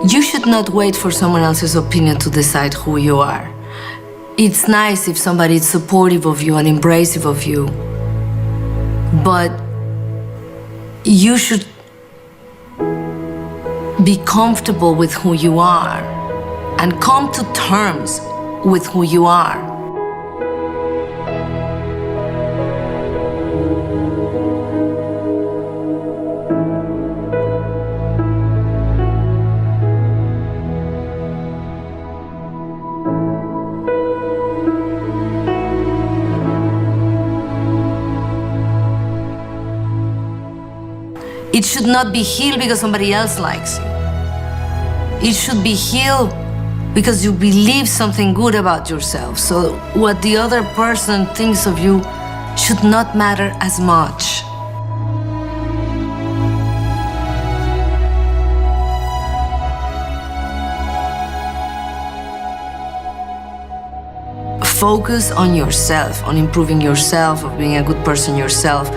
You should not wait for someone else's opinion to decide who you are. It's nice if somebody is supportive of you and embracive of you, but you should be comfortable with who you are and come to terms with who you are. It should not be healed because somebody else likes you. It should be healed because you believe something good about yourself. So what the other person thinks of you should not matter as much. Focus on yourself, on improving yourself, of being a good person yourself.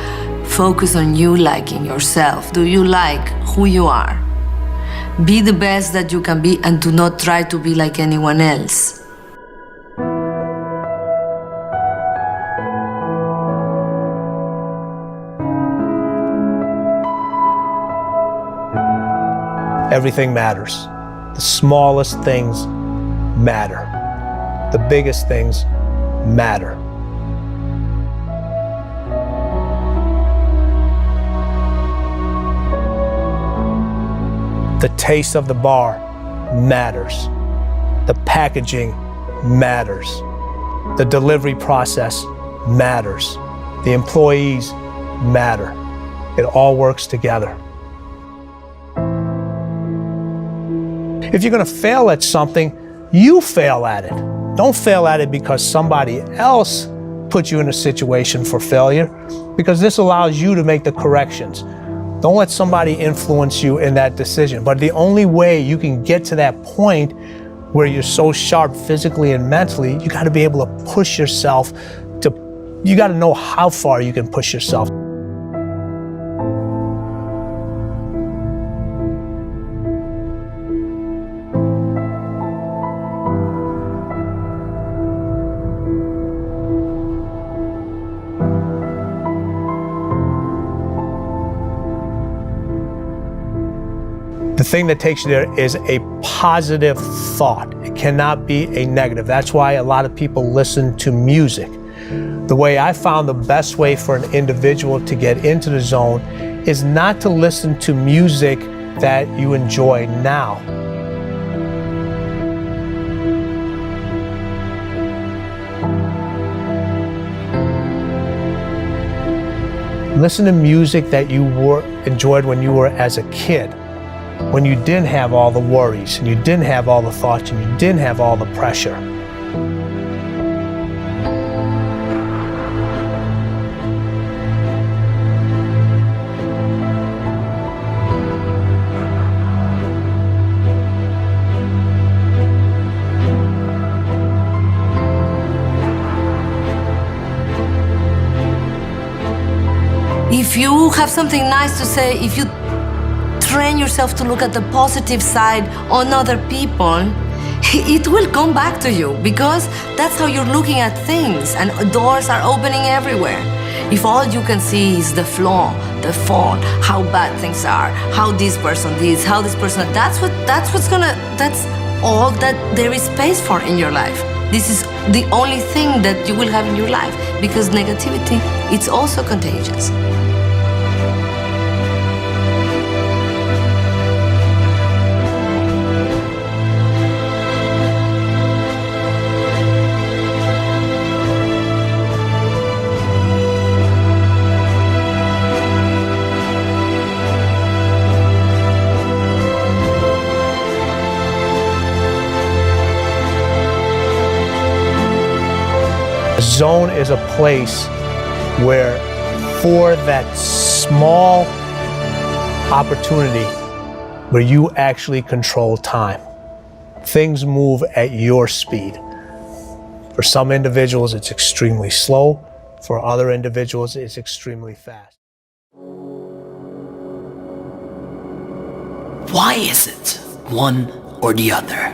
Focus on you liking yourself. Do you like who you are? Be the best that you can be and do not try to be like anyone else. Everything matters. The smallest things matter. The biggest things matter. The taste of the bar matters. The packaging matters. The delivery process matters. The employees matter. It all works together. If you're going to fail at something, you fail at it. Don't fail at it because somebody else put you in a situation for failure, because this allows you to make the corrections. Don't let somebody influence you in that decision. But the only way you can get to that point where you're so sharp physically and mentally, you got to be able to push yourself you got to know how far you can push yourself. The thing that takes you there is a positive thought. It cannot be a negative. That's why a lot of people listen to music. The way I found the best way for an individual to get into the zone is not to listen to music that you enjoy now. Listen to music that you enjoyed when you were as a kid, when you didn't have all the worries, and you didn't have all the thoughts, and you didn't have all the pressure. If you have something nice to say, if you train yourself to look at the positive side on other people, it will come back to you, because that's how you're looking at things, and doors are opening everywhere. If all you can see is the flaw, the fault, how bad things are, how this person this, how this person, that's all that there is space for in your life. This is the only thing that you will have in your life, because negativity, it's also contagious. The zone is a place where, for that small opportunity where you actually control time, things move at your speed. For some individuals, it's extremely slow. For other individuals, it's extremely fast. Why is it one or the other.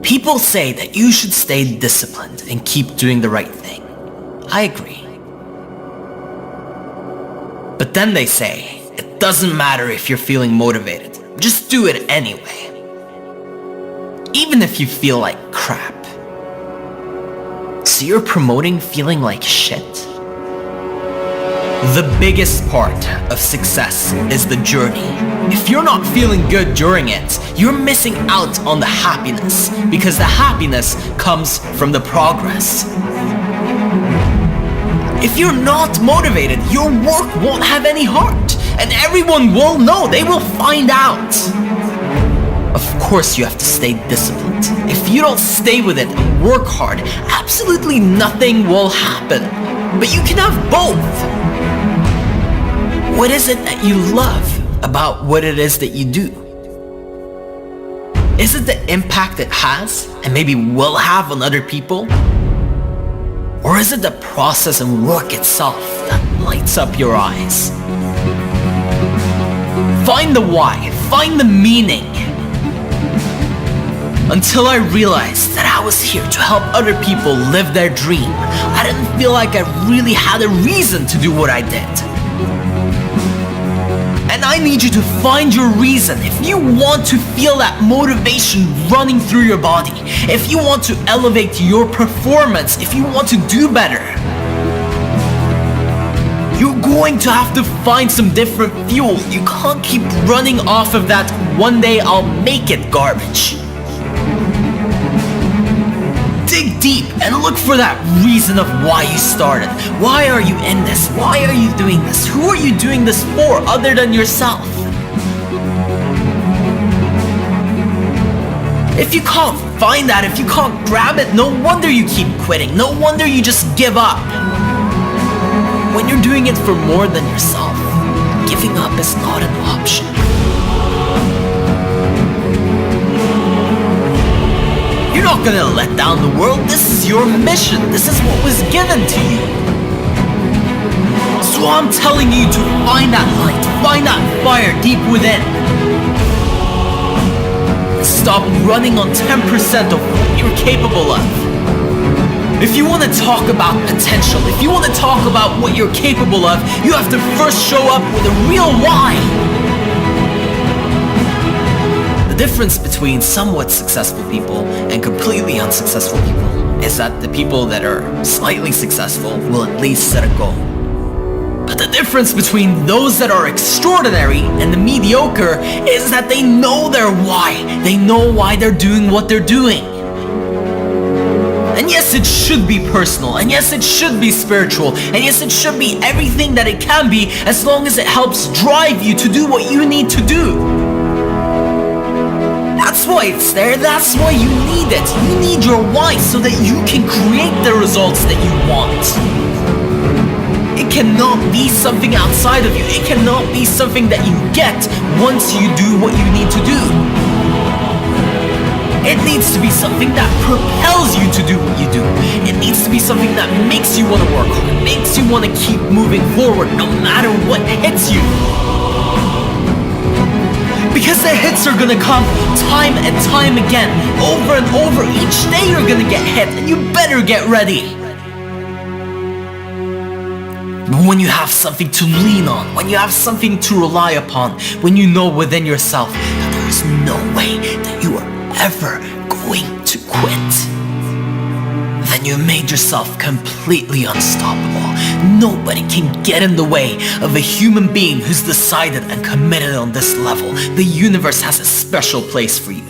People say that you should stay disciplined and keep doing the right thing. I agree. But then they say, it doesn't matter if you're feeling motivated, just do it anyway. Even if you feel like crap. So you're promoting feeling like shit? The biggest part of success is the journey. If you're not feeling good during it, you're missing out on the happiness, because the happiness comes from the progress. If you're not motivated, your work won't have any heart, and everyone will know, they will find out. Of course you have to stay disciplined. If you don't stay with it and work hard, absolutely nothing will happen. But you can have both. What is it that you love about what it is that you do? Is it the impact it has and maybe will have on other people? Or is it the process and work itself that lights up your eyes? Find the why, find the meaning. Until I realized that I was here to help other people live their dream, I didn't feel like I really had a reason to do what I did. And I need you to find your reason. If you want to feel that motivation running through your body, if you want to elevate your performance, if you want to do better, you're going to have to find some different fuel. You can't keep running off of that one day I'll make it garbage. Dig deep and look for that reason of why you started. Why are you in this? Why are you doing this? Who are you doing this for other than yourself? If you can't find that, if you can't grab it, no wonder you keep quitting. No wonder you just give up. When you're doing it for more than yourself, giving up is not an option. You're not gonna let down the world. This is your mission. This is what was given to you. So I'm telling you to find that light, find that fire deep within. Stop running on 10% of what you're capable of. If you want to talk about potential, if you want to talk about what you're capable of, you have to first show up with a real why. The difference between somewhat successful people and completely unsuccessful people is that the people that are slightly successful will at least set a goal. But the difference between those that are extraordinary and the mediocre is that they know their why. They know why they're doing what they're doing. And yes, it should be personal, and yes, it should be spiritual, and yes, it should be everything that it can be, as long as it helps drive you to do what you need to do. That's why it's there, that's why you need it. You need your why so that you can create the results that you want. It cannot be something outside of you. It cannot be something that you get once you do what you need to do. It needs to be something that propels you to do what you do. It needs to be something that makes you want to work hard, makes you want to keep moving forward no matter what hits you. Because the hits are gonna come time and time again, over and over. Each day you're gonna get hit, and you better get ready. But when you have something to lean on, when you have something to rely upon, when you know within yourself that there is no way that you are ever going to quit, then you made yourself completely unstoppable. Nobody can get in the way of a human being who's decided and committed on this level. The universe has a special place for you.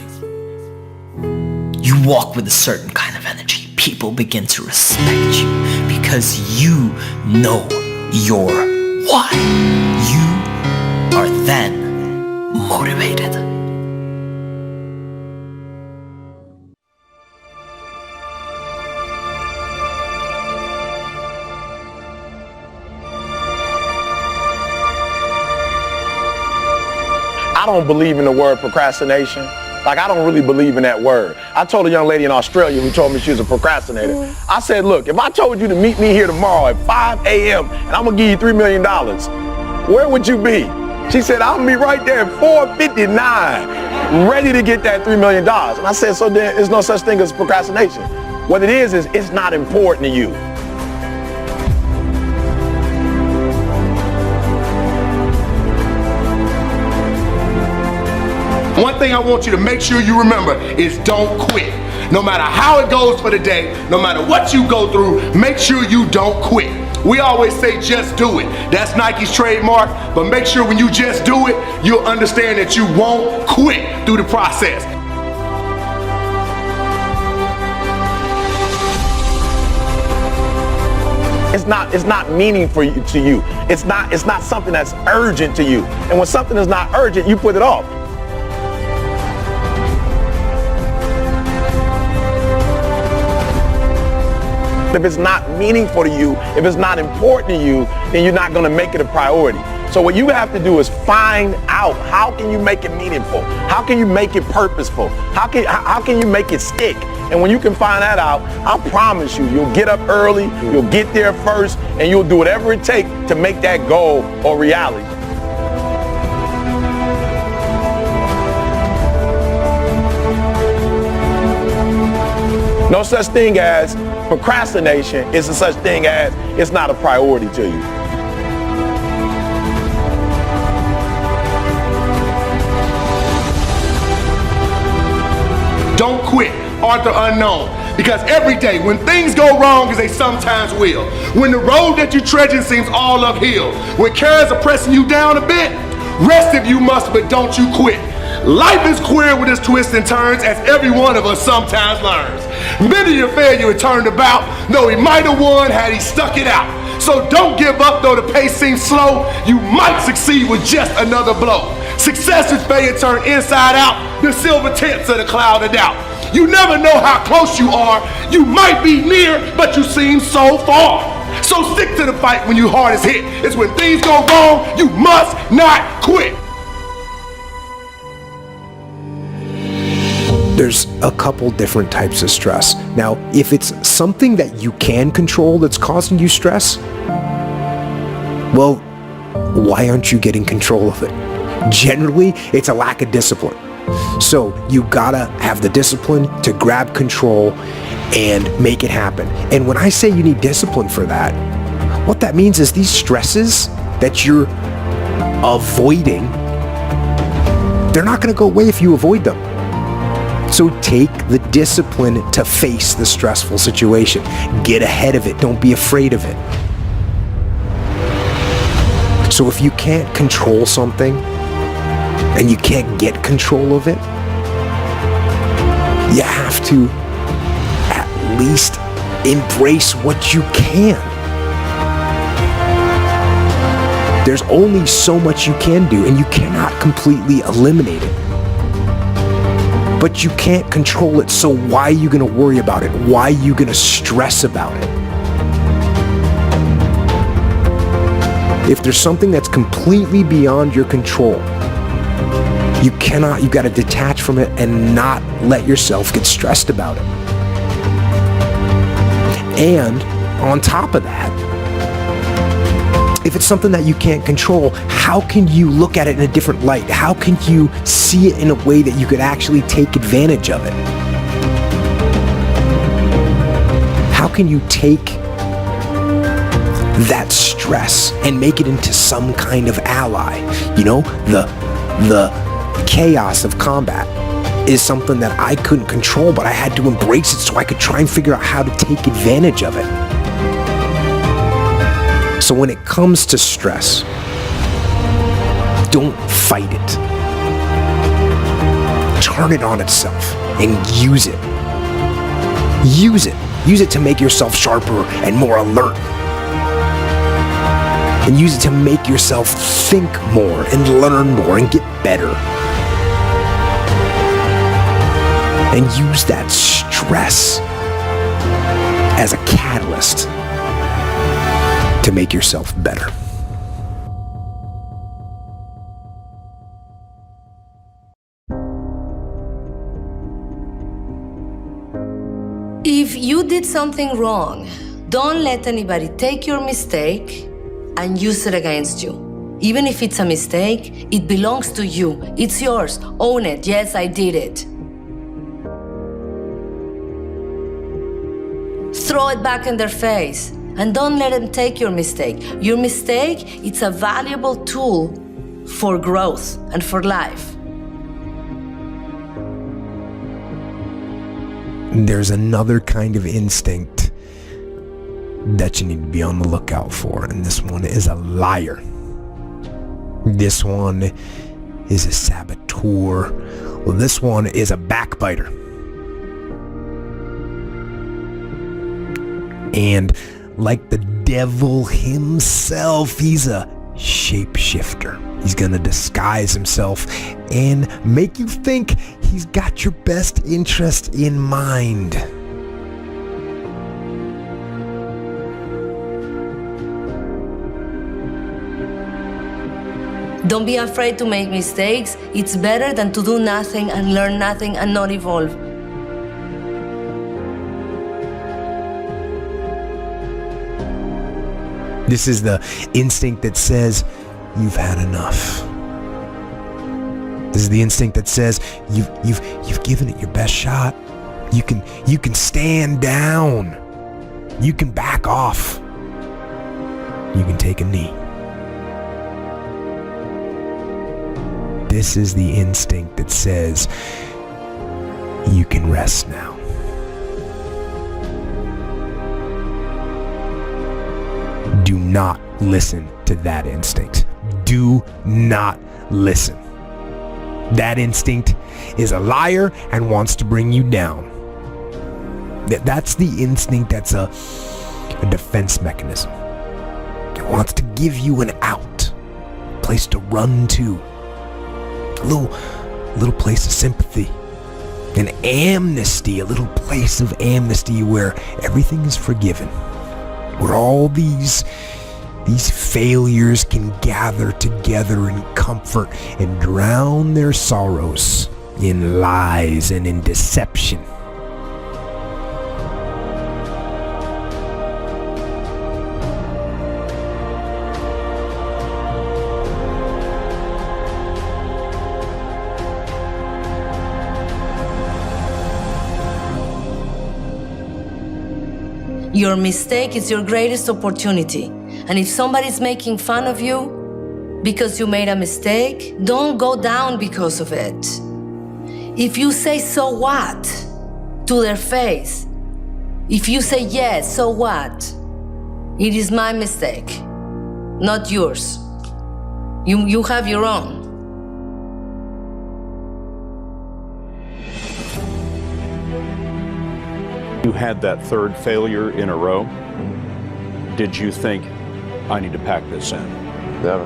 You walk with a certain kind of energy. People begin to respect you because you know your why. You are then motivated. I don't believe in the word procrastination. Like, I don't really believe in that word. I told a young lady in Australia who told me she was a procrastinator. I said, look, if I told you to meet me here tomorrow at 5 a.m. and I'm gonna give you $3 million, where would you be? She said, I'll be right there at 4:59. ready to get that $3 million. And I said, so then there's no such thing as procrastination. What it is it's not important to you. One thing I want you to make sure you remember is don't quit. No matter how it goes for the day, no matter what you go through, make sure you don't quit. We always say just do it. That's Nike's trademark, but make sure when you just do it, you'll understand that you won't quit through the process. It's not meaningful to you. It's not something that's urgent to you. And when something is not urgent, you put it off. If it's not meaningful to you, if it's not important to you, then you're not going to make it a priority. So what you have to do is find out, how can you make it meaningful? How can you make it purposeful? How can you make it stick? And when you can find that out, I promise you, you'll get up early, you'll get there first, and you'll do whatever it takes to make that goal a reality. No such thing as procrastination. It's a such thing as it's not a priority to you. Don't quit, Arthur Unknown. Because every day, when things go wrong, as they sometimes will, when the road that you're trudging seems all uphill, when cares are pressing you down a bit, rest if you must, but don't you quit. Life is queer with its twists and turns, as every one of us sometimes learns. Many a failure turned about, though he might have won had he stuck it out. So don't give up though the pace seems slow, you might succeed with just another blow. Success is failure turned inside out, the silver tips of the cloud of doubt. You never know how close you are, you might be near, but you seem so far. So stick to the fight when your heart is hit. It's when things go wrong, you must not quit. There's a couple different types of stress. Now, if it's something that you can control that's causing you stress, well, why aren't you getting control of it? Generally, it's a lack of discipline. So you gotta have the discipline to grab control and make it happen. And when I say you need discipline for that, what that means is these stresses that you're avoiding, they're not gonna go away if you avoid them. So take the discipline to face the stressful situation. Get ahead of it. Don't be afraid of it. So if you can't control something and you can't get control of it, you have to at least embrace what you can. There's only so much you can do, and you cannot completely eliminate it. But you can't control it, so why are you going to worry about it? Why are you going to stress about it? If there's something that's completely beyond your control, you got to detach from it and not let yourself get stressed about it. And on top of that, if it's something that you can't control, how can you look at it in a different light? How can you see it in a way that you could actually take advantage of it? How can you take that stress and make it into some kind of ally? You know, the chaos of combat is something that I couldn't control, but I had to embrace it so I could try and figure out how to take advantage of it. So when it comes to stress, don't fight it. Turn it on itself and use it. Use it. Use it to make yourself sharper and more alert. And use it to make yourself think more and learn more and get better. And use that stress as a catalyst to make yourself better. If you did something wrong, don't let anybody take your mistake and use it against you. Even if it's a mistake, it belongs to you. It's yours. Own it. Yes, I did it. Throw it back in their face and don't let them take your mistake. Your mistake, it's a valuable tool for growth and for life. There's another kind of instinct that you need to be on the lookout for, and this one is a liar. This one is a saboteur. Well, this one is a backbiter. And like the devil himself, he's a shapeshifter. He's gonna disguise himself and make you think he's got your best interest in mind. Don't be afraid to make mistakes. It's better than to do nothing and learn nothing and not evolve. This is the instinct that says, you've had enough. This is the instinct that says, you've given it your best shot. You can stand down. You can back off. You can take a knee. This is the instinct that says, you can rest now. Do not listen to that instinct. Do not listen. That instinct is a liar and wants to bring you down. That's the instinct that's a defense mechanism. It wants to give you an out, a place to run to, a little place of sympathy, an amnesty, a little place of amnesty where everything is forgiven, where all these failures can gather together in comfort and drown their sorrows in lies and in deception. Your mistake is your greatest opportunity. And if somebody's making fun of you because you made a mistake, don't go down because of it. If you say, so what, to their face, if you say, yes, so what, it is my mistake, not yours. You have your own. You had that third failure in a row. Did you think, I need to pack this in? Never.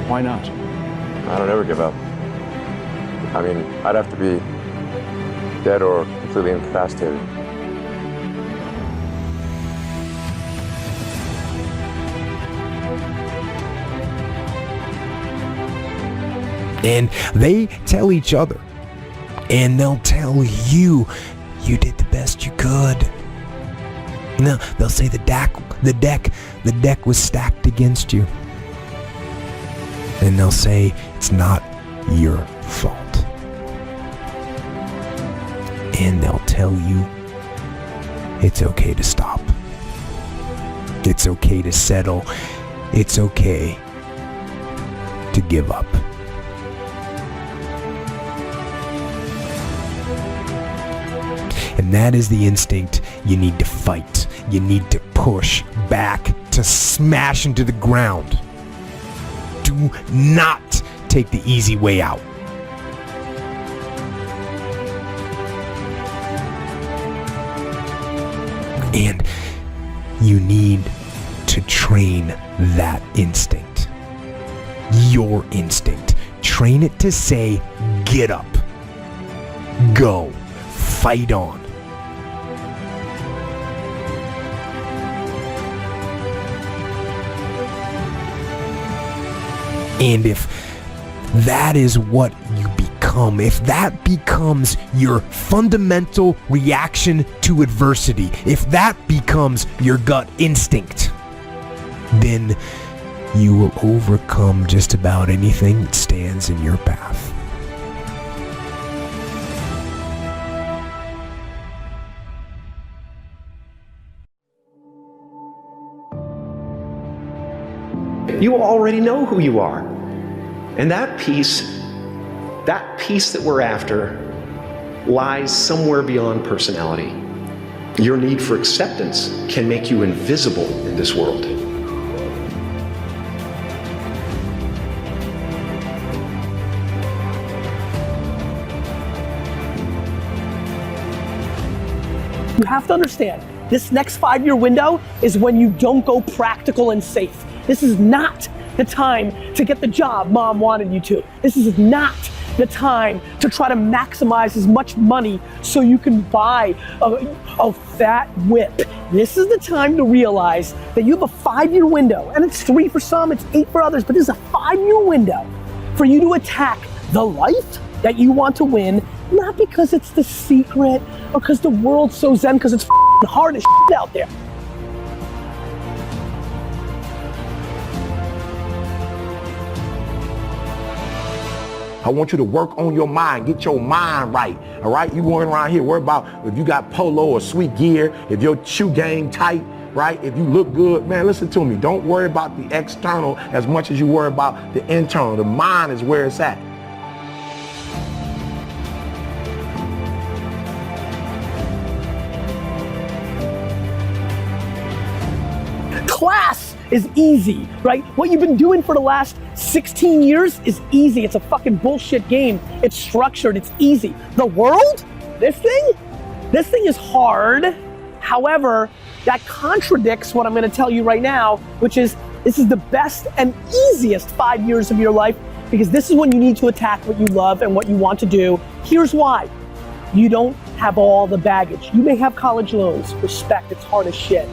Why not? I don't ever give up. I mean, I'd have to be dead or completely incapacitated. And they tell each other, and they'll tell you, you did the best you could. No, they'll say the deck was stacked against you. And they'll say it's not your fault. And they'll tell you it's okay to stop. It's okay to settle. It's okay to give up. And that is the instinct you need to fight. You need to push back, to smash into the ground. Do not take the easy way out. And you need to train that instinct. Your instinct. Train it to say, get up. Go. Fight on. And if that is what you become, if that becomes your fundamental reaction to adversity, if that becomes your gut instinct, then you will overcome just about anything that stands in your path. You already know who you are. And that peace that we're after lies somewhere beyond personality. Your need for acceptance can make you invisible in this world. You have to understand, this next 5-year window is when you don't go practical and safe. This is not the time to get the job mom wanted you to. This is not the time to try to maximize as much money so you can buy a fat whip. This is the time to realize that you have a 5-year window, and it's 3 for some, it's 8 for others, but this is a 5-year window for you to attack the life that you want to win, not because it's the secret or because the world's so zen, because it's hard as shit out there. I want you to work on your mind, get your mind right, all right? You going around here worry about if you got polo or sweet gear, if your shoe game tight, right? If you look good, man, listen to me. Don't worry about the external as much as you worry about the internal. The mind is where it's at. Class is easy, right? What you've been doing for the last 16 years is easy. It's a fucking bullshit game. It's structured, it's easy. The world, this thing is hard. However, that contradicts what I'm gonna tell you right now, which is this is the best and easiest 5 years of your life, because this is when you need to attack what you love and what you want to do. Here's why. You don't have all the baggage. You may have college loans, respect, it's hard as shit.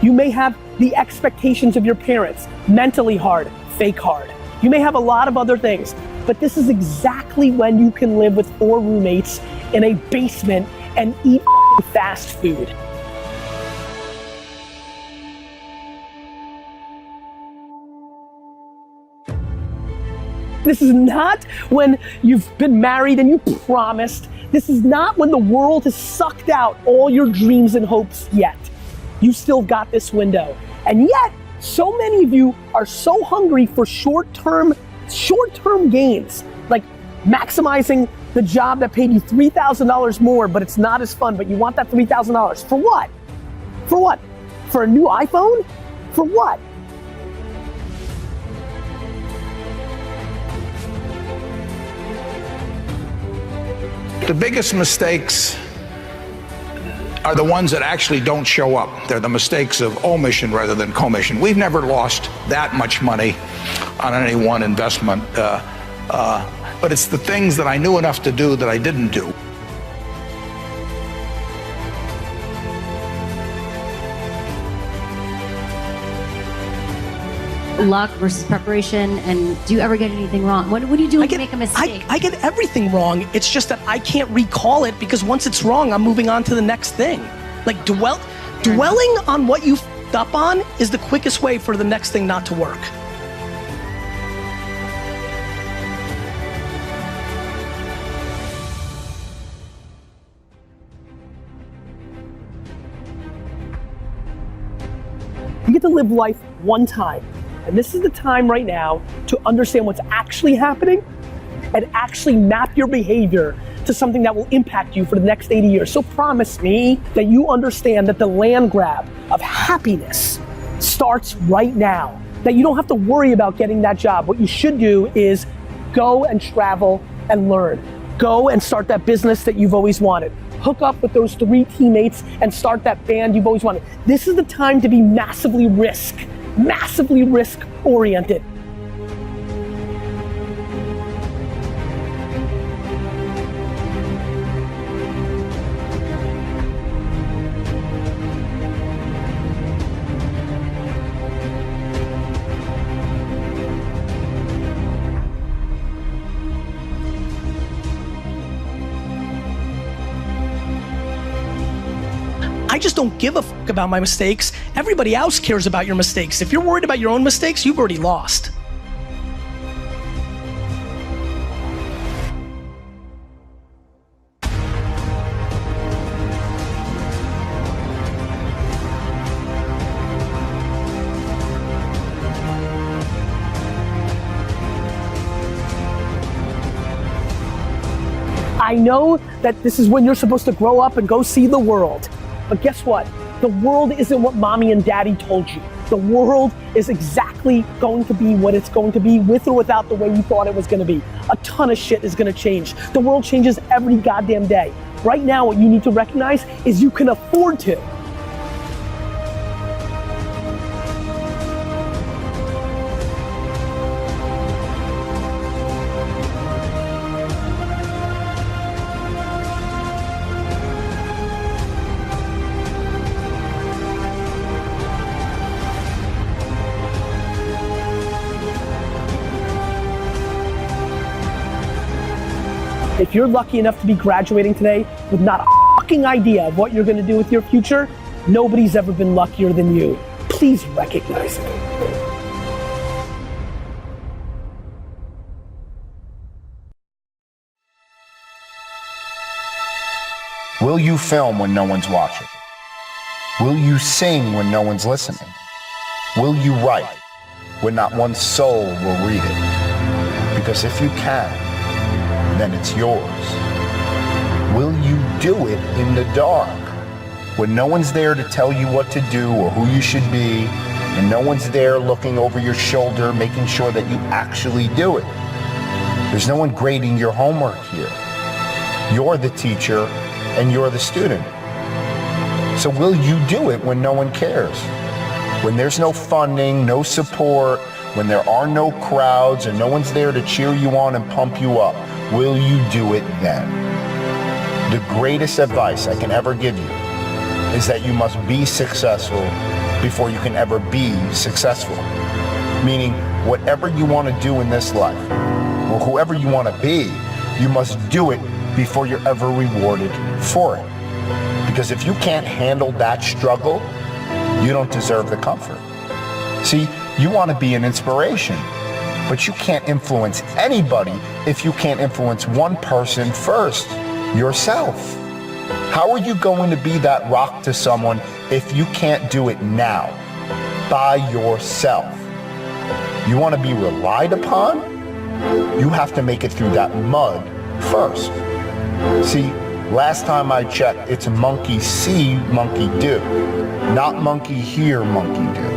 You may have the expectations of your parents, mentally hard, fake hard. You may have a lot of other things, but this is exactly when you can live with 4 roommates in a basement and eat fast food. This is not when you've been married and you promised. This is not when the world has sucked out all your dreams and hopes yet. You still got this window. And yet, so many of you are so hungry for short-term gains, like maximizing the job that paid you $3,000 more, but it's not as fun, but you want that $3,000. For what? For what? For a new iPhone? For what? The biggest mistakes are the ones that actually don't show up. They're the mistakes of omission rather than commission. We've never lost that much money on any one investment, but it's the things that I knew enough to do that I didn't do. Luck versus preparation, and do you ever get anything wrong? What do you do when you make a mistake? I get everything wrong. It's just that I can't recall it because once it's wrong, I'm moving on to the next thing. Like dwelling on what you f***ed up on is the quickest way for the next thing not to work. You get to live life one time. And this is the time right now to understand what's actually happening and actually map your behavior to something that will impact you for the next 80 years. So promise me that you understand that the land grab of happiness starts right now, that you don't have to worry about getting that job. What you should do is go and travel and learn. Go and start that business that you've always wanted. Hook up with those 3 teammates and start that band you've always wanted. This is the time to be massively risk oriented. I just don't give a fuck about my mistakes. Everybody else cares about your mistakes. If you're worried about your own mistakes, you've already lost. I know that this is when you're supposed to grow up and go see the world. But guess what? The world isn't what mommy and daddy told you. The world is exactly going to be what it's going to be, with or without the way you thought it was going to be. A ton of shit is going to change. The world changes every goddamn day. Right now, what you need to recognize is you can afford to. If you're lucky enough to be graduating today with not a fucking idea of what you're gonna do with your future, nobody's ever been luckier than you. Please recognize it. Will you film when no one's watching? Will you sing when no one's listening? Will you write when not one soul will read it? Because if you can, then it's yours. Will you do it in the dark when no one's there to tell you what to do or who you should be, and no one's there looking over your shoulder making sure that you actually do it? There's no one grading your homework here. You're the teacher and you're the student. So will you do it when no one cares? When there's no funding, no support, when there are no crowds and no one's there to cheer you on and pump you up, will you do it then? The greatest advice I can ever give you is that you must be successful before you can ever be successful. Meaning, whatever you want to do in this life, or whoever you want to be, you must do it before you're ever rewarded for it. Because if you can't handle that struggle, you don't deserve the comfort. See, you want to be an inspiration, but you can't influence anybody if you can't influence one person first, yourself. How are you going to be that rock to someone if you can't do it now, by yourself? You want to be relied upon? You have to make it through that mud first. See, last time I checked, it's monkey see, monkey do, not monkey hear, monkey do.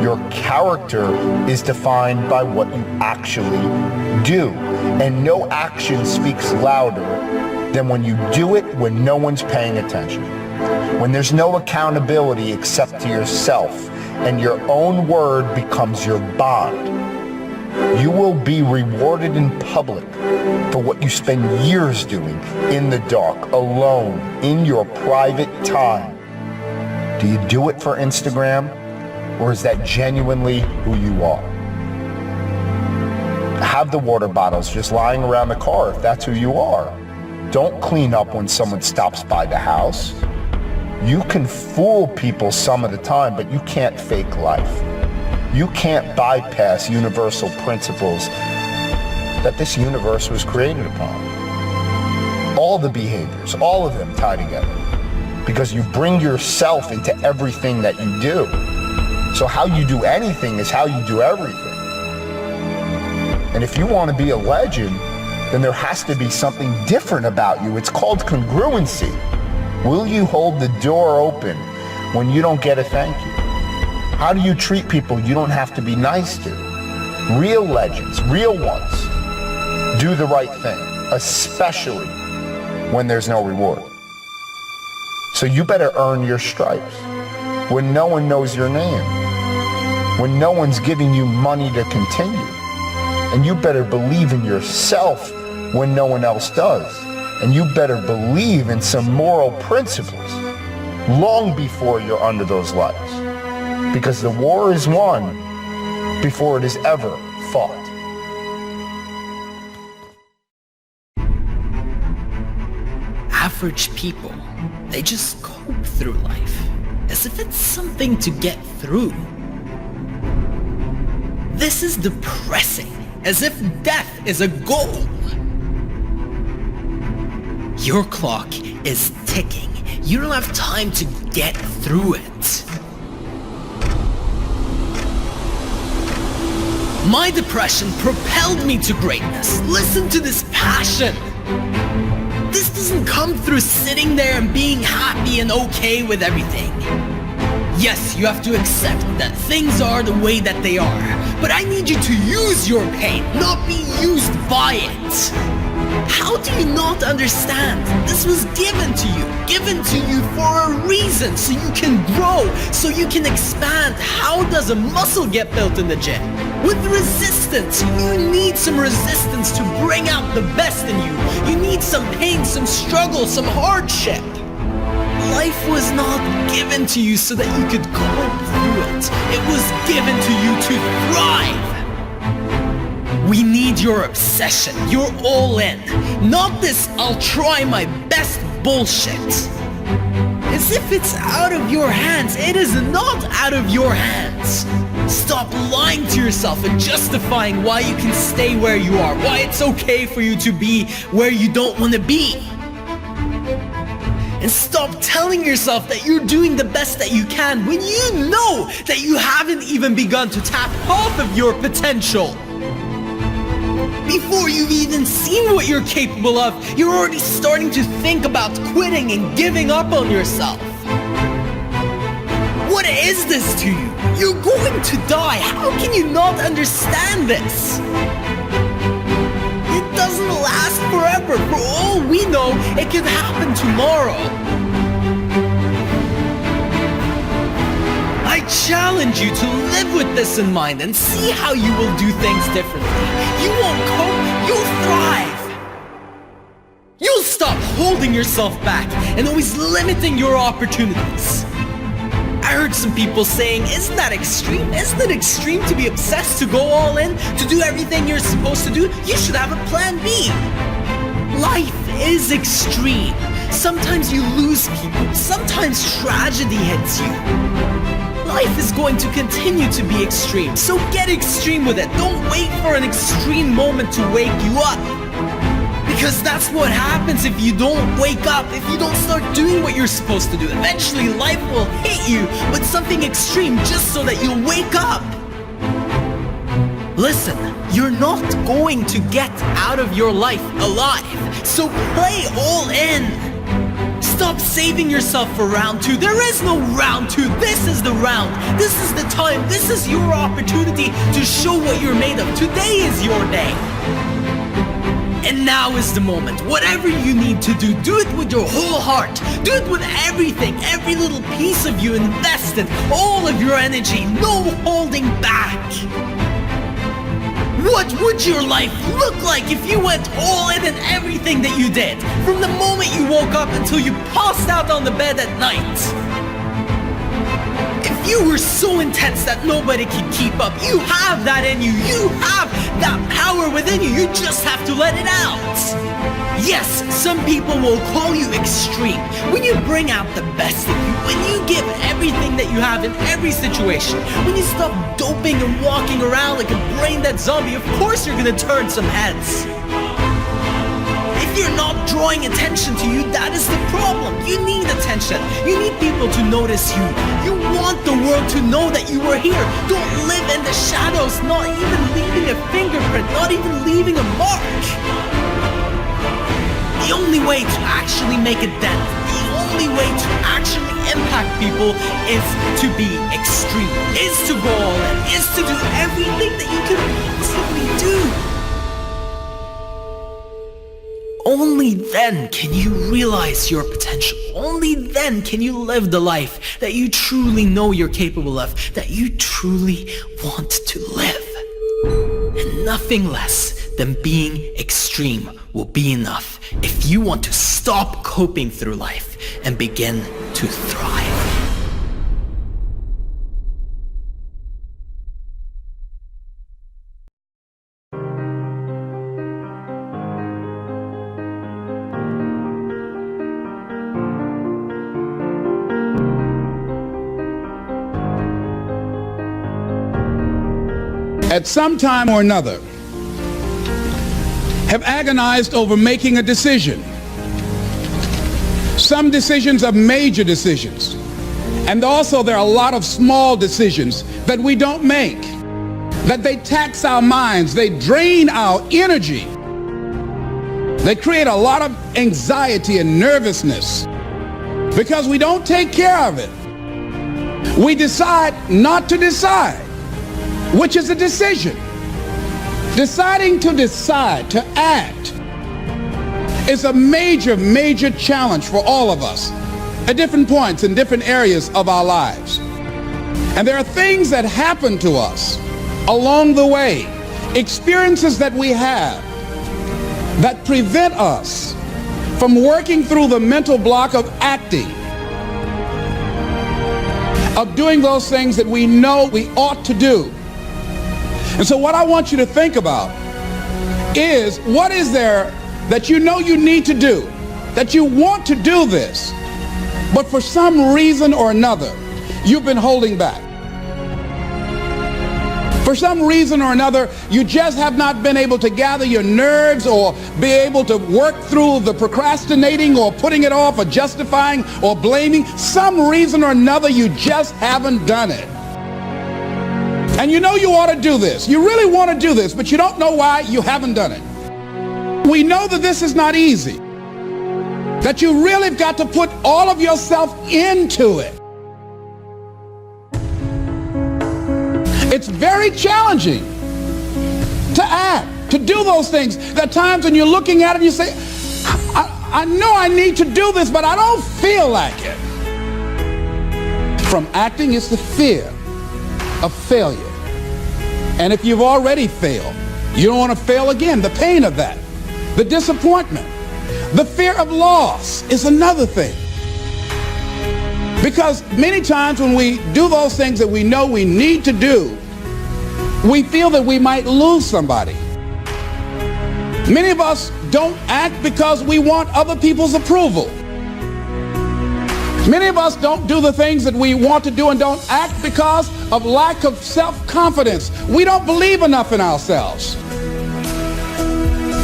Your character is defined by what you actually do, and no action speaks louder than when you do it when no one's paying attention, when there's no accountability except to yourself, and your own word becomes your bond. You will be rewarded in public for what you spend years doing in the dark, alone, in your private time. Do you do it for Instagram, or is that genuinely who you are? Have the water bottles just lying around the car if that's who you are. Don't clean up when someone stops by the house. You can fool people some of the time, but you can't fake life. You can't bypass universal principles that this universe was created upon. All the behaviors, all of them tie together, because you bring yourself into everything that you do. So how you do anything is how you do everything. And if you want to be a legend, then there has to be something different about you. It's called congruency. Will you hold the door open when you don't get a thank you? How do you treat people you don't have to be nice to? Real legends, real ones, do the right thing, especially when there's no reward. So you better earn your stripes when no one knows your name, when no one's giving you money to continue. And you better believe in yourself when no one else does. And you better believe in some moral principles long before you're under those lights. Because the war is won before it is ever fought. Average people, they just call cope through life, as if it's something to get through. This is depressing, as if death is a goal. Your clock is ticking. You don't have time to get through it. My depression propelled me to greatness. Listen to this passion. This doesn't come through sitting there and being happy and okay with everything. Yes, you have to accept that things are the way that they are, but I need you to use your pain, not be used by it. How do you not understand? This was given to you for a reason, so you can grow, so you can expand. How does a muscle get built in the gym? With resistance. You need some resistance to bring out the best in you. You need some pain, some struggle, some hardship. Life was not given to you so that you could cope through it. It was given to you to thrive. We need your obsession, your all in. Not this I'll try my best bullshit. As if it's out of your hands. It is not out of your hands. Stop lying to yourself and justifying why you can stay where you are, why it's okay for you to be where you don't want to be. And stop telling yourself that you're doing the best that you can when you know that you haven't even begun to tap half of your potential. Before you've even seen what you're capable of, you're already starting to think about quitting and giving up on yourself. What is this to you? You're going to die. How can you not understand this? It doesn't last forever. For all we know, it could happen tomorrow. I challenge you to live with this in mind and see how you will do things differently. You won't cope, you'll thrive. You'll stop holding yourself back and always limiting your opportunities. I heard some people saying, isn't that extreme? Isn't it extreme to be obsessed, to go all in, to do everything you're supposed to do? You should have a plan B. Life is extreme. Sometimes you lose people. Sometimes tragedy hits you. Life is going to continue to be extreme, so get extreme with it. Don't wait for an extreme moment to wake you up. Because that's what happens if you don't wake up, if you don't start doing what you're supposed to do. Eventually, life will hit you with something extreme just so that you'll wake up. Listen, you're not going to get out of your life alive, so play all in. Stop saving yourself for round two. There is no round two. This is the round. This is the time. This is your opportunity to show what you're made of. Today is your day. And now is the moment. Whatever you need to do, do it with your whole heart. Do it with everything, every little piece of you. Invest it, all of your energy. No holding back. What would your life look like if you went all in everything that you did? From the moment you woke up until you passed out on the bed at night. If you were so intense that nobody could keep up, you have that in you. You have that power within you. You just have to let it out. Yes, some people will call you extreme. When you bring out the best in you, when you give everything that you have in every situation, when you stop doping and walking around like a brain-dead zombie, of course you're gonna turn some heads. If you're not drawing attention to you, that is the problem. You need attention. You need people to notice you. You want the world to know that you are here. Don't live in the shadows, not even leaving a fingerprint, not even leaving a mark. The only way to actually make a dent, the only way to actually impact people is to be extreme, is to go all in, is to do everything that you can possibly do. Only then can you realize your potential. Only then can you live the life that you truly know you're capable of, that you truly want to live. And nothing less than being extreme will be enough if you want to stop coping through life and begin to thrive. at some time or another, have agonized over making a decision. Some decisions are major decisions. And also there are a lot of small decisions that we don't make, that they tax our minds, they drain our energy. They create a lot of anxiety and nervousness because we don't take care of it. We decide not to decide, which is a decision. Deciding to decide, to act, is a major, major challenge for all of us at different points in different areas of our lives. And there are things that happen to us along the way, experiences that we have that prevent us from working through the mental block of acting, of doing those things that we know we ought to do. And so what I want you to think about is, what is there that you know you need to do, that you want to do this, but for some reason or another, you've been holding back. For some reason or another, you just have not been able to gather your nerves or be able to work through the procrastinating or putting it off or justifying or blaming. Some reason or another, you just haven't done it. And you know you ought to do this. You really want to do this, but you don't know why you haven't done it. We know that this is not easy, that you really have got to put all of yourself into it. It's very challenging to act, to do those things. There are times when you're looking at it and you say, I know I need to do this, but I don't feel like it. From acting, it's the fear of failure. And if you've already failed, you don't want to fail again. The pain of that, the disappointment, the fear of loss is another thing. Because many times when we do those things that we know we need to do, we feel that we might lose somebody. Many of us don't act because we want other people's approval. Many of us don't do the things that we want to do and don't act because of lack of self-confidence. We don't believe enough in ourselves.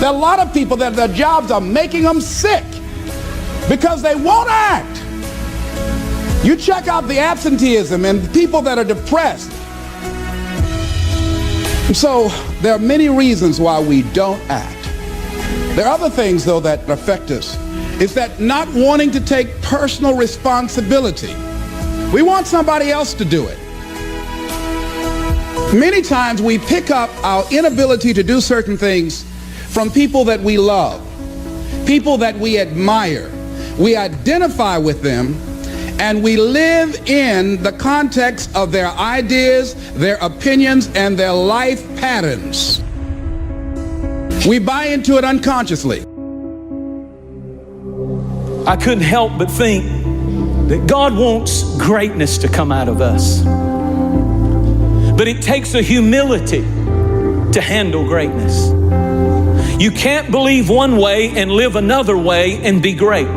There are a lot of people that their jobs are making them sick because they won't act. You check out the absenteeism and people that are depressed. So there are many reasons why we don't act. There are other things, though, that affect us. It's that not wanting to take personal responsibility. We want somebody else to do it. Many times we pick up our inability to do certain things from people that we love, people that we admire. We identify with them, and we live in the context of their ideas, their opinions, and their life patterns. We buy into it unconsciously. I couldn't help but think that God wants greatness to come out of us. But it takes a humility to handle greatness. You can't believe one way and live another way and be great.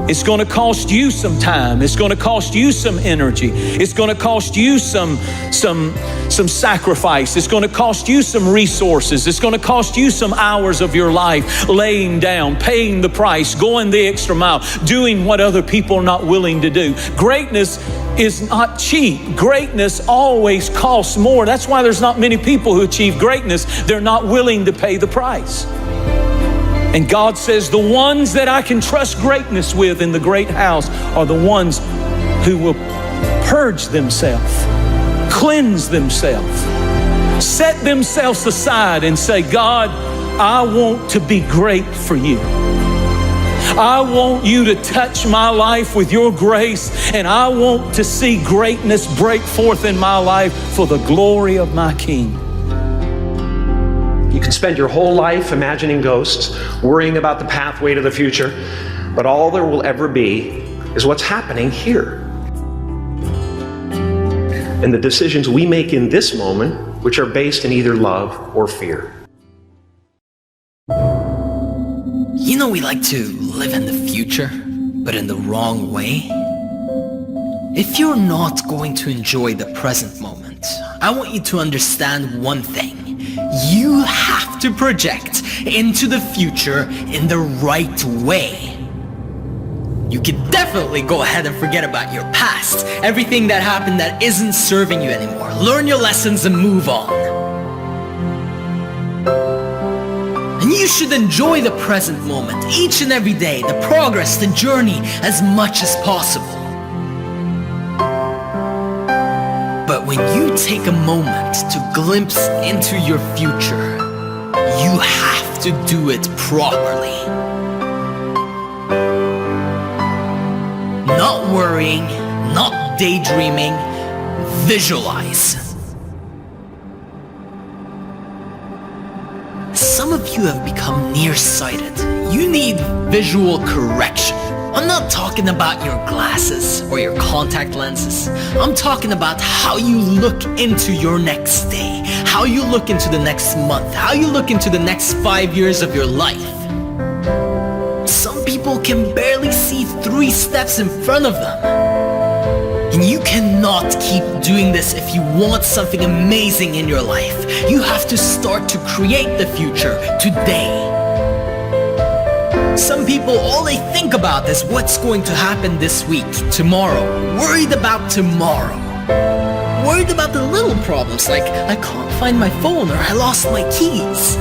It's going to cost you some time. It's going to cost you some energy. It's going to cost you some sacrifice. It's going to cost you some resources. It's going to cost you some hours of your life laying down, paying the price, going the extra mile, doing what other people are not willing to do. Greatness is not cheap. Greatness always costs more. That's why there's not many people who achieve greatness. They're not willing to pay the price. And God says the ones that I can trust greatness with in the great house are the ones who will purge themselves, cleanse themselves, set themselves aside and say, God, I want to be great for you. I want you to touch my life with your grace, and I want to see greatness break forth in my life for the glory of my King. You can spend your whole life imagining ghosts, worrying about the pathway to the future, but all there will ever be is what's happening here. And the decisions we make in this moment, which are based in either love or fear. You know we like to live in the future, but in the wrong way. If you're not going to enjoy the present moment, I want you to understand one thing. You have to project into the future in the right way. You can definitely go ahead and forget about your past, everything that happened that isn't serving you anymore. Learn your lessons and move on. And you should enjoy the present moment, each and every day, the progress, the journey, as much as possible. But when you take a moment to glimpse into your future, you have to do it properly. Not worrying, not daydreaming, visualize. Some of you have become nearsighted. You need visual correction. I'm not talking about your glasses or your contact lenses. I'm talking about how you look into your next day, how you look into the next month, how you look into the next 5 years of your life. Some people can barely see 3 steps in front of them. And you cannot keep doing this if you want something amazing in your life. You have to start to create the future today. Some people, all they think about is what's going to happen this week, tomorrow. Worried about tomorrow. Worried about the little problems like I can't find my phone or I lost my keys.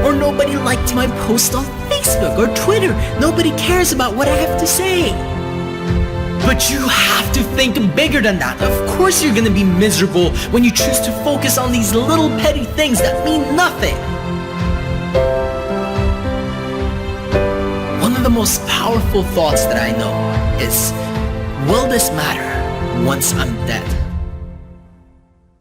Or nobody liked my post on Facebook or Twitter. Nobody cares about what I have to say. But you have to think bigger than that. Of course you're gonna be miserable when you choose to focus on these little petty things that mean nothing. One of the most powerful thoughts that I know is, will this matter once I'm dead?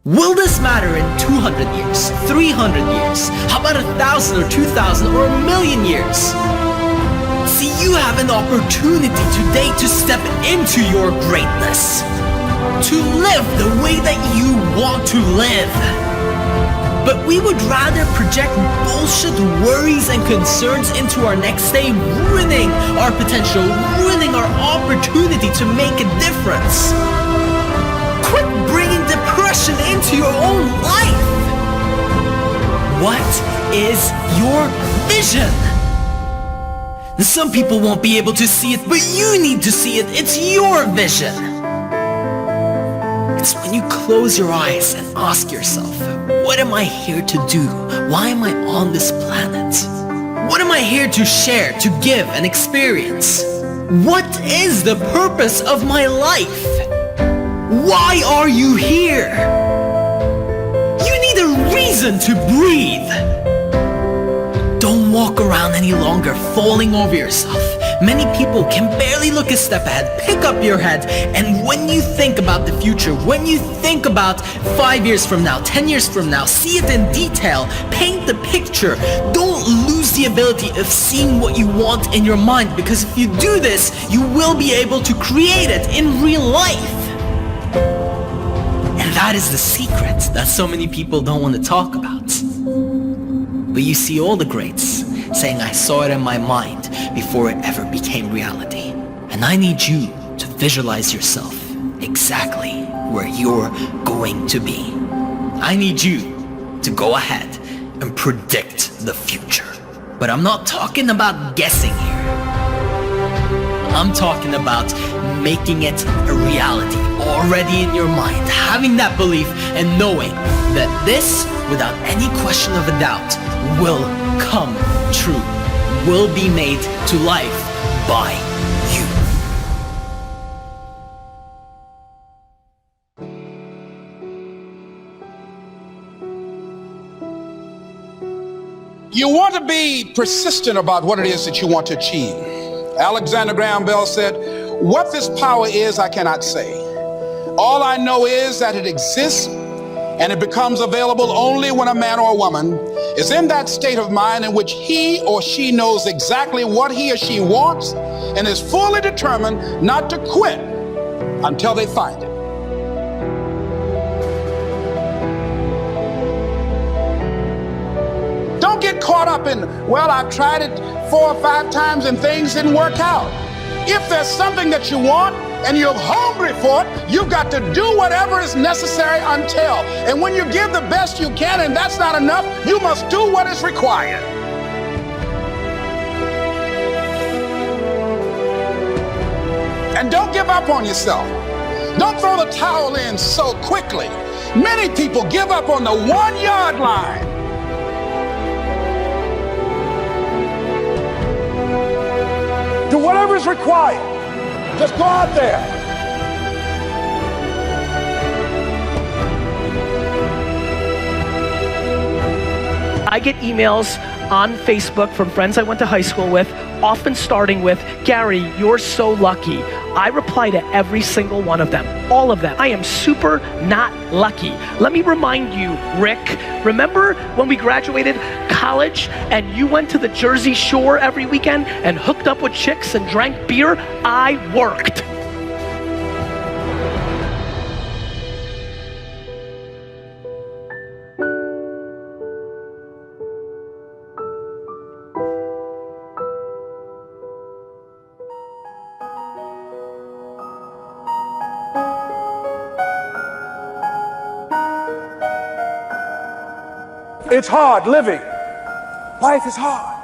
Will this matter in 200 years, 300 years? How about 1,000 or 2,000 or 1,000,000 years? See, you have an opportunity today to step into your greatness. To live the way that you want to live. But we would rather project bullshit worries and concerns into our next day, ruining our potential, ruining our opportunity to make a difference. Quit bringing depression into your own life. What is your vision? Some people won't be able to see it, but you need to see it. It's your vision. It's when you close your eyes and ask yourself, what am I here to do? Why am I on this planet? What am I here to share, to give, and experience? What is the purpose of my life? Why are you here? You need a reason to breathe. Don't walk around any longer falling over yourself. Many people can barely look a step ahead. Pick up your head, and when you think about the future, when you think about 5 years from now, 10 years from now, see it in detail, paint the picture. Don't lose the ability of seeing what you want in your mind, because if you do this, you will be able to create it in real life. And that is the secret that so many people don't want to talk about. But you see all the greats saying, I saw it in my mind before it ever became reality. And I need you to visualize yourself exactly where you're going to be. I need you to go ahead and predict the future. But I'm not talking about guessing here. I'm talking about making it a reality already in your mind, having that belief and knowing that this, without any question of a doubt, will come true, will be made to life by you. You want to be persistent about what it is that you want to achieve. Alexander Graham Bell said, what this power is, I cannot say. All I know is that it exists, and it becomes available only when a man or a woman is in that state of mind in which he or she knows exactly what he or she wants and is fully determined not to quit until they find it. Don't get caught up in, well, I've tried it 4 or 5 times and things didn't work out. If there's something that you want and you're hungry for it, you've got to do whatever is necessary until. And when you give the best you can and that's not enough, you must do what is required. And don't give up on yourself. Don't throw the towel in so quickly. Many people give up on the 1 yard line. Do whatever is required. Just go out there. I get emails on Facebook from friends I went to high school with, often starting with, "Gary, you're so lucky." I reply to every single one of them, all of them. I am super not lucky. Let me remind you, Rick, remember when we graduated college and you went to the Jersey Shore every weekend and hooked up with chicks and drank beer? I worked. It's hard living. Life is hard.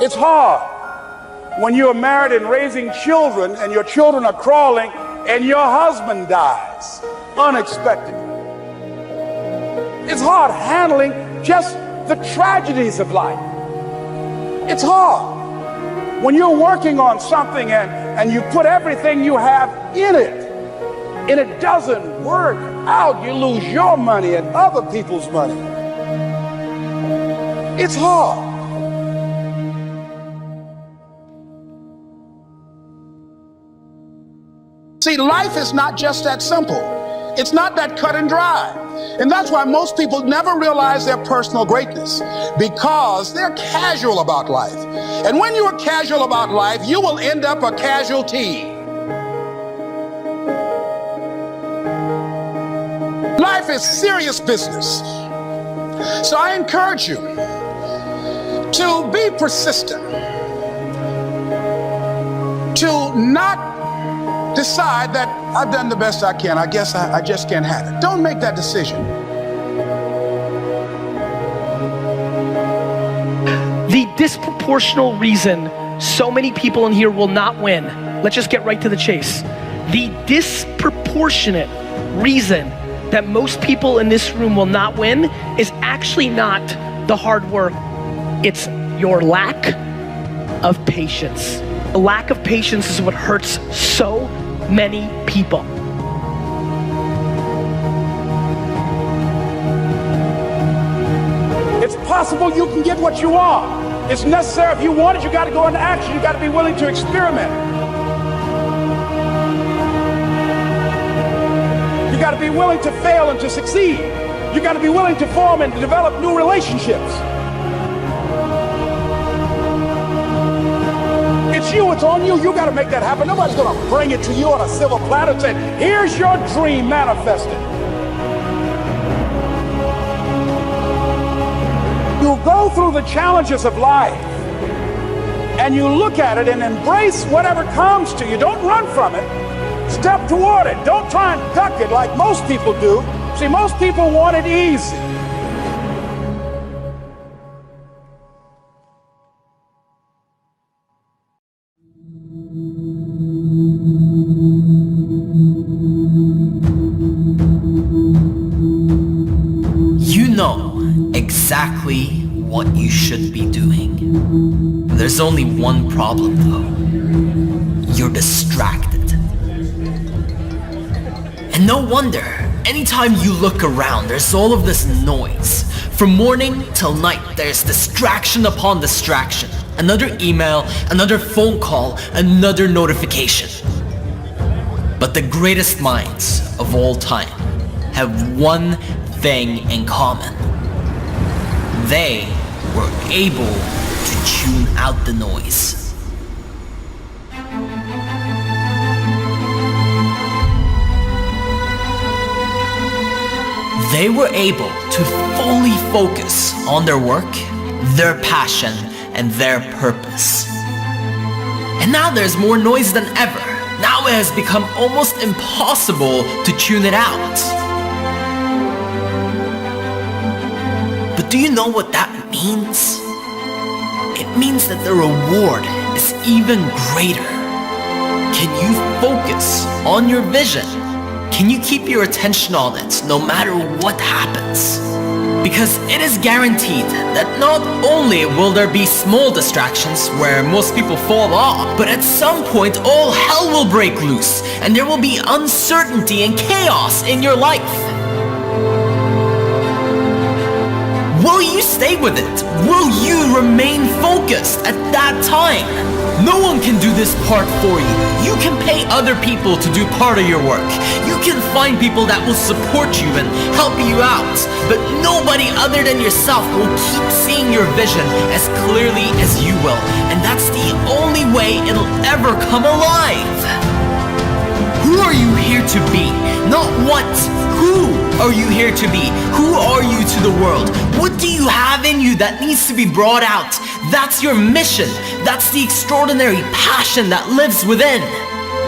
It's hard when you're married and raising children and your children are crawling and your husband dies unexpectedly. It's hard handling just the tragedies of life. It's hard when you're working on something and you put everything you have in it and it doesn't work out. You lose your money and other people's money. It's hard. See, life is not just that simple. It's not that cut and dry. And that's why most people never realize their personal greatness, because they're casual about life. And when you are casual about life, you will end up a casualty. Life is serious business. So I encourage you to be persistent, to not decide that I've done the best I can. I guess I just can't have it. Don't make that decision. The disproportional reason so many people in here will not win, let's just get right to the chase. The disproportionate reason that most people in this room will not win is actually not the hard work. It's your lack of patience. The lack of patience is what hurts so many people. It's possible you can get what you want. It's necessary. If you want it, you got to go into action. You got to be willing to experiment. You got to be willing to fail and to succeed. You got to be willing to form and to develop new relationships. It's you, it's on you. You got to make that happen. Nobody's going to bring it to you on a silver platter and say, here's your dream manifested. You go through the challenges of life and you look at it and embrace whatever comes to you. Don't run from it. Step toward it. Don't try and duck it like most people do. See, most people want it easy. You know exactly what you should be doing. There's only one problem though. You're distracted. And no wonder, anytime you look around, there's all of this noise. From morning till night, there's distraction upon distraction. Another email, another phone call, another notification. But the greatest minds of all time have one thing in common. They were able to tune out the noise. They were able to fully focus on their work, their passion, and their purpose. And now there's more noise than ever. Now it has become almost impossible to tune it out. But do you know what that means? It means that the reward is even greater. Can you focus on your vision? Can you keep your attention on it no matter what happens? Because it is guaranteed that not only will there be small distractions where most people fall off, but at some point all hell will break loose and there will be uncertainty and chaos in your life. Will you stay with it? Will you remain focused at that time? No one can do this part for you. You can pay other people to do part of your work. You can find people that will support you and help you out. But nobody other than yourself will keep seeing your vision as clearly as you will. And that's the only way it'll ever come alive. Who are you here to be? Not what. Who are you here to be? Who are you to the world? What do you have in you that needs to be brought out? That's your mission. That's the extraordinary passion that lives within.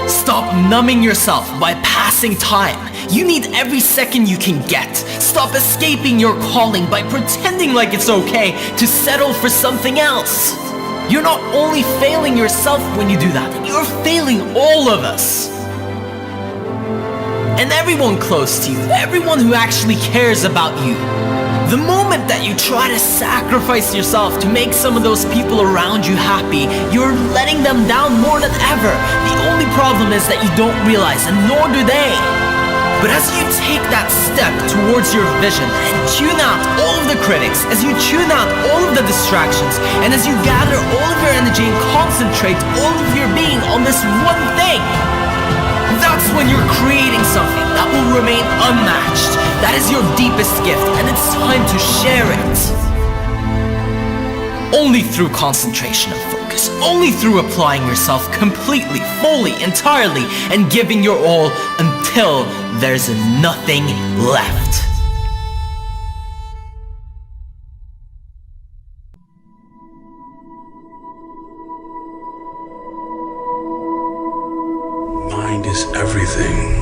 Stop numbing yourself by passing time. You need every second you can get. Stop escaping your calling by pretending like it's okay to settle for something else. You're not only failing yourself when you do that, you're failing all of us. And everyone close to you, everyone who actually cares about you. The moment that you try to sacrifice yourself to make some of those people around you happy, you're letting them down more than ever. The only problem is that you don't realize, and nor do they. But as you take that step towards your vision and tune out all of the critics, as you tune out all of the distractions, and as you gather all of your energy and concentrate all of your being on this one thing, that's when you're creating something that will remain unmatched. That is your deepest gift, and it's time to share it. Only through concentration and focus, only through applying yourself completely, fully, entirely, and giving your all until there's nothing left. Mind is everything.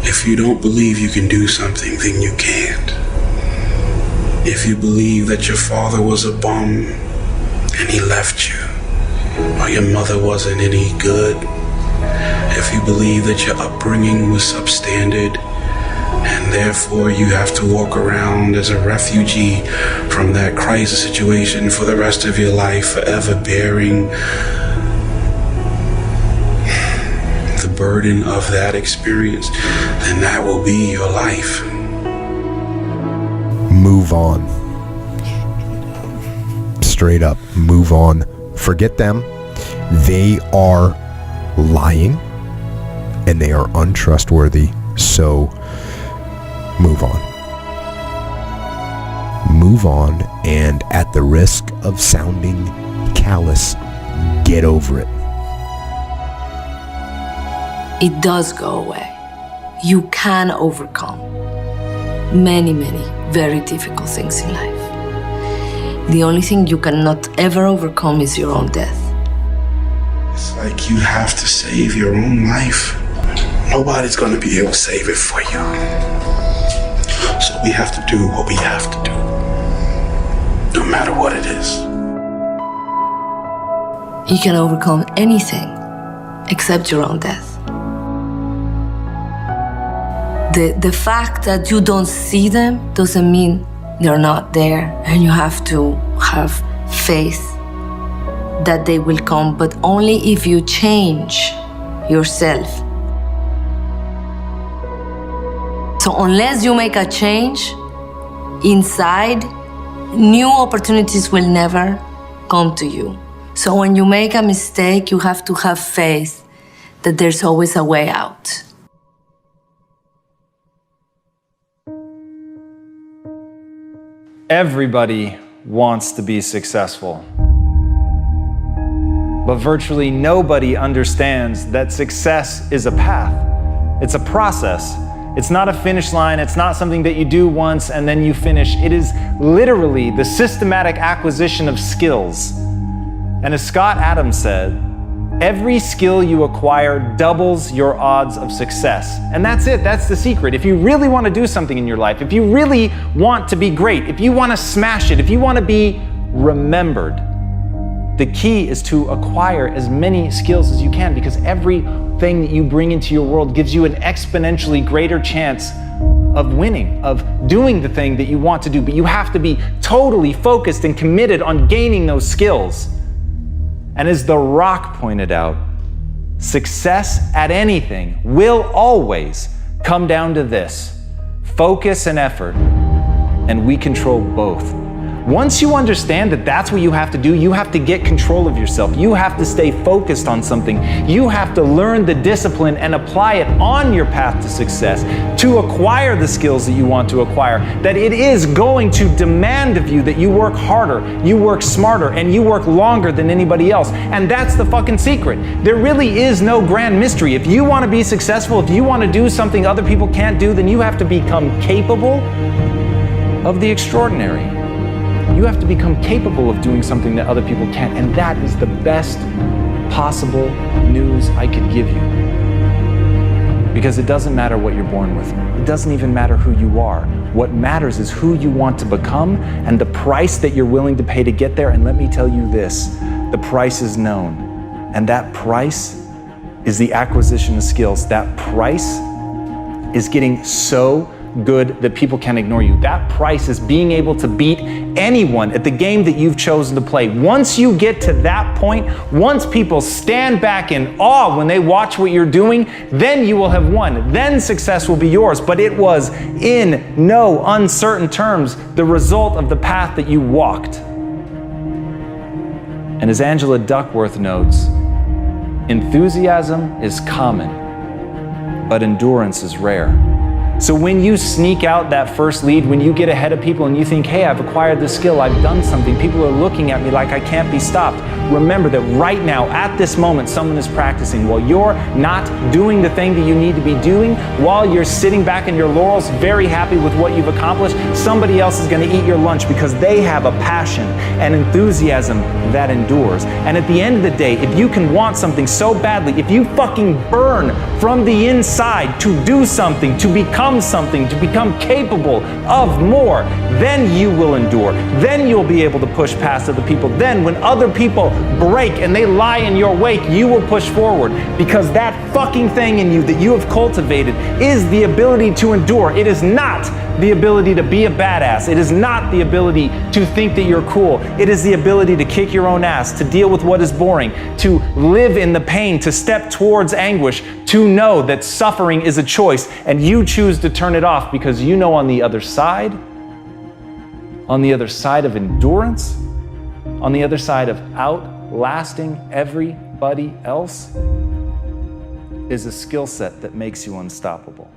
If you don't believe you can do something, then you can't. If you believe that your father was a bum and he left you, or your mother wasn't any good, if you believe that your upbringing was substandard and therefore you have to walk around as a refugee from that crisis situation for the rest of your life, forever bearing the burden of that experience, then that will be your life. Move on. Straight up, move on. Forget them. They are lying and they are untrustworthy. So move on. Move on, and at the risk of sounding callous, get over it. It does go away. You can overcome many, many very difficult things in life. The only thing you cannot ever overcome is your own death. It's like you have to save your own life. Nobody's going to be able to save it for you. So we have to do what we have to do, no matter what it is. You can overcome anything except your own death. The fact that you don't see them doesn't mean they're not there, and you have to have faith that they will come, but only if you change yourself. So unless you make a change inside, new opportunities will never come to you. So when you make a mistake, you have to have faith that there's always a way out. Everybody wants to be successful. But virtually nobody understands that success is a path. It's a process. It's not a finish line. It's not something that you do once and then you finish. It is literally the systematic acquisition of skills. And as Scott Adams said, every skill you acquire doubles your odds of success. And that's it, that's the secret. If you really want to do something in your life, if you really want to be great, if you want to smash it, if you want to be remembered, the key is to acquire as many skills as you can, because everything that you bring into your world gives you an exponentially greater chance of winning, of doing the thing that you want to do. But you have to be totally focused and committed on gaining those skills. And as The Rock pointed out, success at anything will always come down to this: focus and effort, and we control both. Once you understand that that's what you have to do, you have to get control of yourself. You have to stay focused on something. You have to learn the discipline and apply it on your path to success to acquire the skills that you want to acquire. That it is going to demand of you that you work harder, you work smarter, and you work longer than anybody else. And that's the fucking secret. There really is no grand mystery. If you want to be successful, if you want to do something other people can't do, then you have to become capable of the extraordinary. You have to become capable of doing something that other people can't, and that is the best possible news I could give you. Because it doesn't matter what you're born with. It doesn't even matter who you are. What matters is who you want to become and the price that you're willing to pay to get there. And let me tell you this, the price is known. And that price is the acquisition of skills. That price is getting so good that people can ignore you. That price is being able to beat anyone at the game that you've chosen to play. Once you get to that point, once people stand back in awe when they watch what you're doing, then you will have won. Then success will be yours. But it was in no uncertain terms the result of the path that you walked. And as Angela Duckworth notes, enthusiasm is common, but endurance is rare. So when you sneak out that first lead, when you get ahead of people and you think, hey, I've acquired this skill, I've done something, people are looking at me like I can't be stopped. Remember that right now, at this moment, someone is practicing. While you're not doing the thing that you need to be doing, while you're sitting back in your laurels, very happy with what you've accomplished, somebody else is going to eat your lunch because they have a passion and enthusiasm that endures. And at the end of the day, if you can want something so badly, if you fucking burn from the inside to do something, to become something, to become capable of more, then you will endure. Then you'll be able to push past other people. Then when other people break and they lie in your wake, you will push forward, because that fucking thing in you that you have cultivated is the ability to endure. It is not the ability to be a badass. It is not the ability to think that you're cool. It is the ability to kick your own ass, to deal with what is boring, to live in the pain, to step towards anguish, to know that suffering is a choice and you choose to turn it off, because you know on the other side of endurance, on the other side of outlasting everybody else, is a skill set that makes you unstoppable.